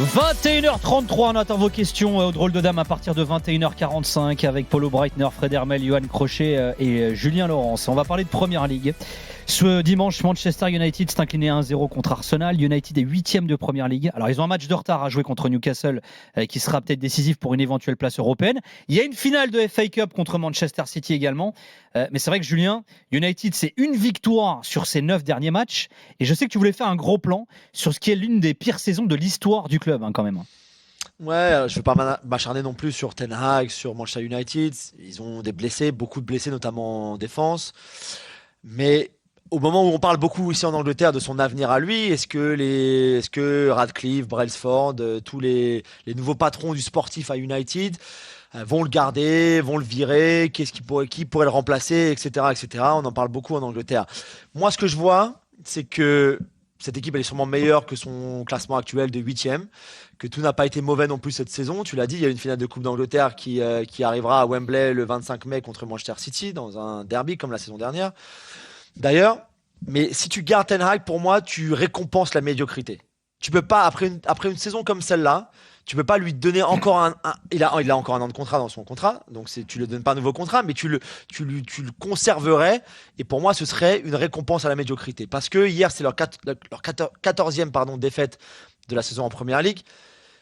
21h33, on attend vos questions au drôle de dame à partir de 21h45 avec Paulo Breitner, Fred Hermel, Johan Crochet et Julien Laurence. On va parler de Première Ligue. Ce dimanche, Manchester United s'est incliné 1-0 contre Arsenal. United est 8e de Première Ligue. Alors ils ont un match de retard à jouer contre Newcastle qui sera peut-être décisif pour une éventuelle place européenne. Il y a une finale de FA Cup contre Manchester City également. Mais c'est vrai que Julien, United c'est une victoire sur ses 9 derniers matchs. Et je sais que tu voulais faire un gros plan sur ce qui est l'une des pires saisons de l'histoire du club quand même. Ouais, je ne veux pas m'acharner non plus sur Ten Hag, sur Manchester United. Ils ont des blessés, beaucoup de blessés, notamment en défense. Mais au moment où on parle beaucoup ici en Angleterre de son avenir à lui, est-ce que Radcliffe, Brailsford, tous les nouveaux patrons du sportif à United vont le garder, vont le virer, qui pourrait le remplacer, etc., etc. On en parle beaucoup en Angleterre. Moi, ce que je vois, c'est que cette équipe elle est sûrement meilleure que son classement actuel de 8e, que tout n'a pas été mauvais non plus cette saison. Tu l'as dit, il y a une finale de Coupe d'Angleterre qui arrivera à Wembley le 25 mai contre Manchester City dans un derby comme la saison dernière. D'ailleurs, mais si tu gardes Ten Hag, pour moi, tu récompenses la médiocrité. Tu peux pas, après une saison comme celle-là, tu peux pas lui donner encore il a encore un an de contrat dans son contrat, donc tu lui donnes pas un nouveau contrat, mais tu le conserverais, et pour moi, ce serait une récompense à la médiocrité. Parce que hier, c'est leur 14e défaite de la saison en Première Ligue,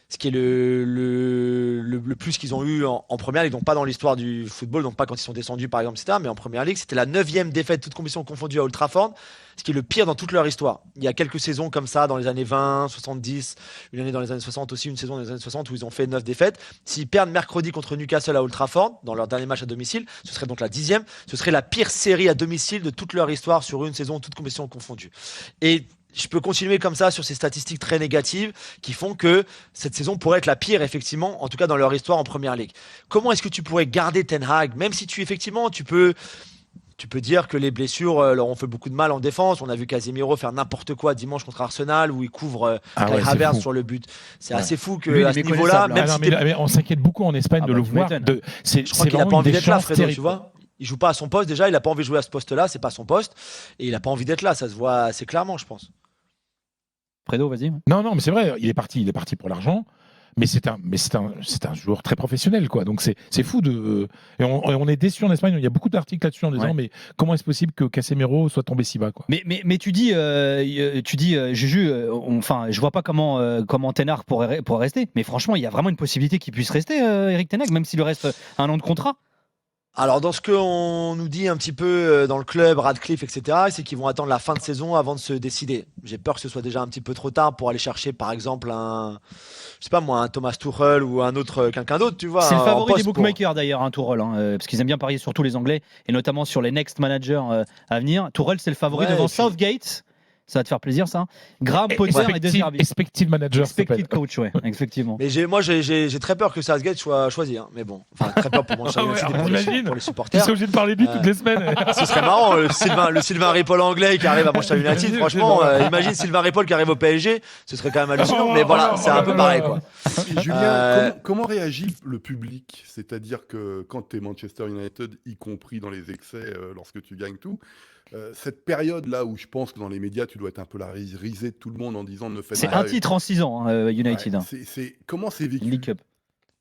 ce qui est le plus qu'ils ont eu en Première Ligue, donc pas dans l'histoire du football, donc pas quand ils sont descendus par exemple, etc. Mais en Première Ligue, c'était la 9e défaite, toute compétition confondue à Old Trafford, ce qui est le pire dans toute leur histoire. Il y a quelques saisons comme ça, dans les années 20, 70, une année dans les années 60 aussi, une saison dans les années 60 où ils ont fait 9 défaites. S'ils perdent mercredi contre Newcastle à Old Trafford, dans leur dernier match à domicile, ce serait donc la 10e, ce serait la pire série à domicile de toute leur histoire sur une saison, toute compétition confondue. Et je peux continuer comme ça sur ces statistiques très négatives qui font que cette saison pourrait être la pire, effectivement, en tout cas dans leur histoire en Première Ligue. Comment est-ce que tu pourrais garder Ten Hag, même si tu peux dire que les blessures leur ont fait beaucoup de mal en défense. On a vu Casemiro faire n'importe quoi dimanche contre Arsenal où il couvre Kai Havertz sur le but. C'est assez fou qu'à ce niveau-là, même mais on s'inquiète beaucoup en Espagne de le voir. Je crois qu'il n'a pas envie d'être là, Fredo, tu vois. Il joue pas à son poste déjà, il n'a pas envie de jouer à ce poste-là, c'est pas son poste, et il n'a pas envie d'être là, ça se voit assez clairement, je pense. Fredo, vas-y. Non, mais c'est vrai, il est parti pour l'argent, mais c'est un joueur très professionnel, quoi. Donc c'est fou et on est déçu en Espagne. Il y a beaucoup d'articles là-dessus en disant mais comment est-ce possible que Casemiro soit tombé si bas, quoi. Mais tu dis Juju, enfin je vois pas comment Ten Hag pourrait rester, mais franchement il y a vraiment une possibilité qu'il puisse rester, Eric Ten Hag, même s'il lui reste un an de contrat. Alors dans ce qu'on nous dit un petit peu dans le club, Radcliffe, etc., c'est qu'ils vont attendre la fin de saison avant de se décider. J'ai peur que ce soit déjà un petit peu trop tard pour aller chercher par exemple un Thomas Tuchel ou quelqu'un d'autre, tu vois. C'est le favori des bookmakers d'ailleurs, Tuchel, parce qu'ils aiment bien parier sur tous les Anglais et notamment sur les next managers à venir. Tuchel c'est le favori devant Southgate. Ça va te faire plaisir, ça. Graham Potter et De Zerbi. Expected manager. Expected coach, ouais, effectivement. Mais j'ai très peur que Southgate soit choisi. Mais bon, très peur pour Manchester United pour les supporters. Tu serais obligé de parler de lui toutes les semaines. Ce serait marrant, le Sylvain Ripoll anglais qui arrive à Manchester United. Franchement, imagine Sylvain Ripoll qui arrive au PSG. Ce serait quand même hallucinant. Mais voilà, c'est un peu pareil, quoi. Julien, comment réagit le public ? C'est-à-dire que quand tu es Manchester United, y compris dans les excès, lorsque tu gagnes tout, cette période-là où je pense que dans les médias, tu dois être un peu la risée de tout le monde en disant ne faites pas. C'est un titre en 6 ans, United. Comment c'est vécu League Cup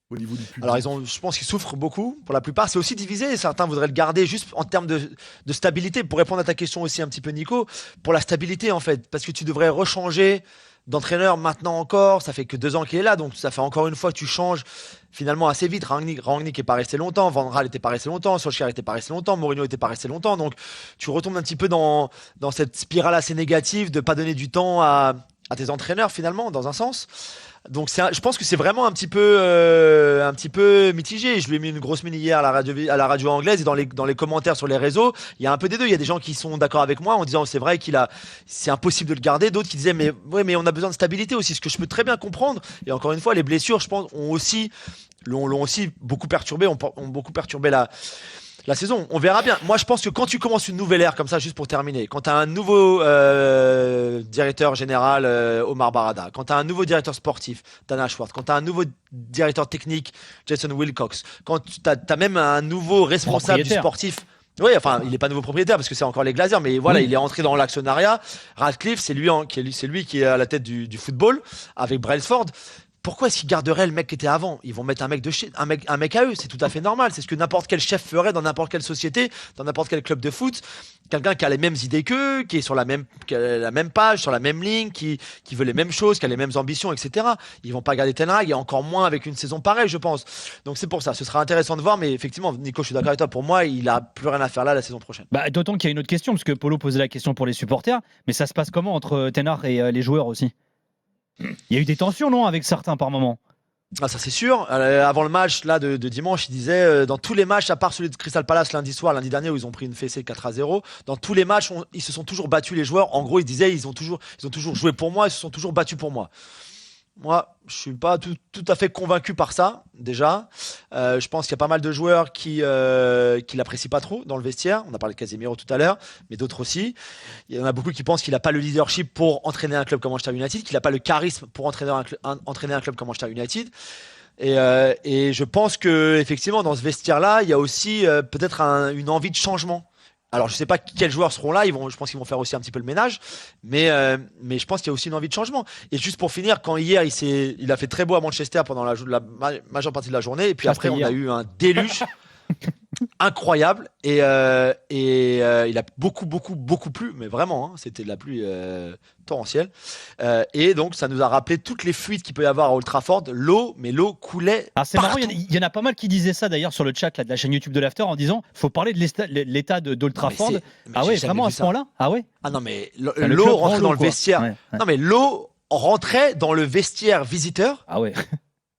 au niveau du public? Alors je pense qu'ils souffrent beaucoup. Pour la plupart, c'est aussi divisé. Certains voudraient le garder juste en termes de stabilité. Pour répondre à ta question aussi un petit peu, Nico, pour la stabilité en fait, parce que tu devrais rechanger d'entraîneur maintenant encore. Ça fait que 2 ans qu'il est là, donc ça fait encore une fois que tu changes finalement assez vite. Rangnick n'est pas resté longtemps, Van Gaal n'était pas resté longtemps, Solskjaer n'était pas resté longtemps, Mourinho n'était pas resté longtemps. Donc tu retombes un petit peu dans cette spirale assez négative de pas donner du temps à tes entraîneurs finalement, dans un sens. Donc je pense que c'est vraiment un petit peu mitigé. Je lui ai mis une grosse mine hier à la radio anglaise et dans les commentaires sur les réseaux, il y a un peu des deux. Il y a des gens qui sont d'accord avec moi en disant c'est vrai c'est impossible de le garder. D'autres qui disaient mais on a besoin de stabilité aussi, ce que je peux très bien comprendre. Et encore une fois, les blessures, je pense, l'ont aussi beaucoup perturbé, ont beaucoup perturbé la saison. On verra bien. Moi, je pense que quand tu commences une nouvelle ère comme ça, juste pour terminer, quand tu as un nouveau directeur général, Omar Barada, quand tu as un nouveau directeur sportif, Dan Ashworth, quand tu as un nouveau directeur technique, Jason Wilcox, quand tu as même un nouveau responsable du sportif, Oui, enfin, il n'est pas nouveau propriétaire parce que c'est encore les Glazers, mais voilà, Oui. il est entré dans l'actionnariat. Radcliffe, c'est lui qui est à la tête du football avec Brailsford. Pourquoi est-ce qu'ils garderaient le mec qui était avant? Ils vont mettre un mec un mec à eux, c'est tout à fait normal. C'est ce que n'importe quel chef ferait dans n'importe quelle société, dans n'importe quel club de foot. Quelqu'un qui a les mêmes idées qu'eux, qui est sur qui a la même page, sur la même ligne, qui veut les mêmes choses, qui a les mêmes ambitions, etc. Ils vont pas garder Ten Hag, et encore moins avec une saison pareille, je pense. Donc c'est pour ça. Ce sera intéressant de voir, mais effectivement, Nico, je suis d'accord avec toi. Pour moi, il a plus rien à faire là la saison prochaine. Bah, d'autant qu'il y a une autre question, parce que Polo posait la question pour les supporters, mais ça se passe comment entre Ten Hag et les joueurs aussi? Il y a eu des tensions, non, avec certains par moment? Ah, ça c'est sûr. Avant le match là de dimanche, il disait dans tous les matchs, à part celui de Crystal Palace lundi dernier où ils ont pris une fessée 4-0, dans tous les matchs, ils se sont toujours battus les joueurs. En gros, il disait ils ont toujours joué pour moi, ils se sont toujours battus pour moi. Moi, je suis pas tout à fait convaincu par ça, déjà. Je pense qu'il y a pas mal de joueurs qui l'apprécient pas trop dans le vestiaire. On a parlé de Casemiro tout à l'heure, mais d'autres aussi. Il y en a beaucoup qui pensent qu'il n'a pas le leadership pour entraîner un club comme Manchester United, qu'il n'a pas le charisme pour entraîner un club comme Manchester United. Et je pense que effectivement, dans ce vestiaire-là, il y a aussi peut-être une envie de changement. Alors, je sais pas quels joueurs seront là. Je pense qu'ils vont faire aussi un petit peu le ménage, mais je pense qu'il y a aussi une envie de changement. Et juste pour finir, quand hier il a fait très beau à Manchester pendant la majeure partie de la journée, et puis après on a eu un déluge incroyable, et il a beaucoup plu, mais vraiment, hein, c'était de la pluie torrentielle, et donc ça nous a rappelé toutes les fuites qu'il peut y avoir à Old Trafford. L'eau coulait. Ah, c'est marrant, il y en a pas mal qui disaient ça d'ailleurs sur le chat là, de la chaîne YouTube de l'After en disant faut parler de l'état d'Old Trafford. Ah ouais, vraiment à ce point-là? Ah ouais. Ah non, mais Le l'eau club rentrait prend dans le quoi. vestiaire. Ouais. Non, mais l'eau rentrait dans le vestiaire visiteur. Ah ouais.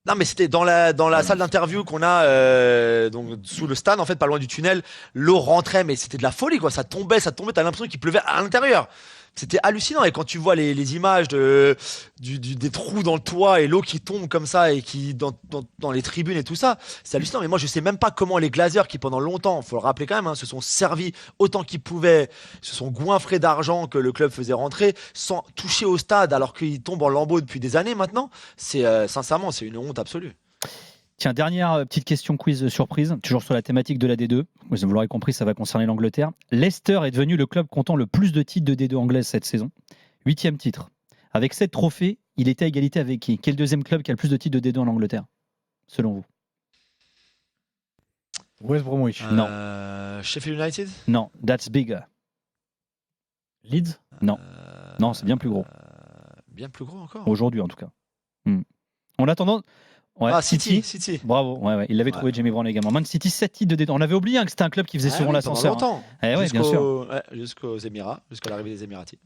Non, mais c'était dans la salle d'interview qu'on a donc sous le stade, en fait, pas loin du tunnel. L'eau rentrait, mais c'était de la folie, quoi. Ça tombait. T'as l'impression qu'il pleuvait à l'intérieur. C'était hallucinant. Et quand tu vois les images des trous dans le toit et l'eau qui tombe comme ça et qui dans les tribunes et tout ça, c'est hallucinant. Mais moi, je sais même pas comment les Glazers, qui pendant longtemps, faut le rappeler quand même, hein, se sont servis autant qu'ils pouvaient, se sont goinfrés d'argent que le club faisait rentrer, sans toucher au stade, alors qu'ils tombent en lambeaux depuis des années maintenant. C'est sincèrement, c'est une honte absolue. Tiens, dernière petite question quiz surprise, toujours sur la thématique de la D2. Vous l'aurez compris, ça va concerner l'Angleterre. Leicester est devenu le club comptant le plus de titres de D2 anglaise cette saison. 8e titre. Avec 7 trophées, il était à égalité avec qui? Quel deuxième club qui a le plus de titres de D2 en Angleterre, selon vous? West Bromwich. Non. Sheffield United? Non, that's bigger. Leeds? Non. Non, c'est bien plus gros. Bien plus gros encore. Aujourd'hui, en tout cas. En attendant... Ouais, City. Bravo, ouais. Il l'avait trouvé, Jamie Brown également. Man City, 7 titres de D2. On avait oublié que c'était un club qui faisait souvent l'ascenseur. Longtemps. Bien sûr. Jusqu'aux Émirats, jusqu'à l'arrivée des Émiratis.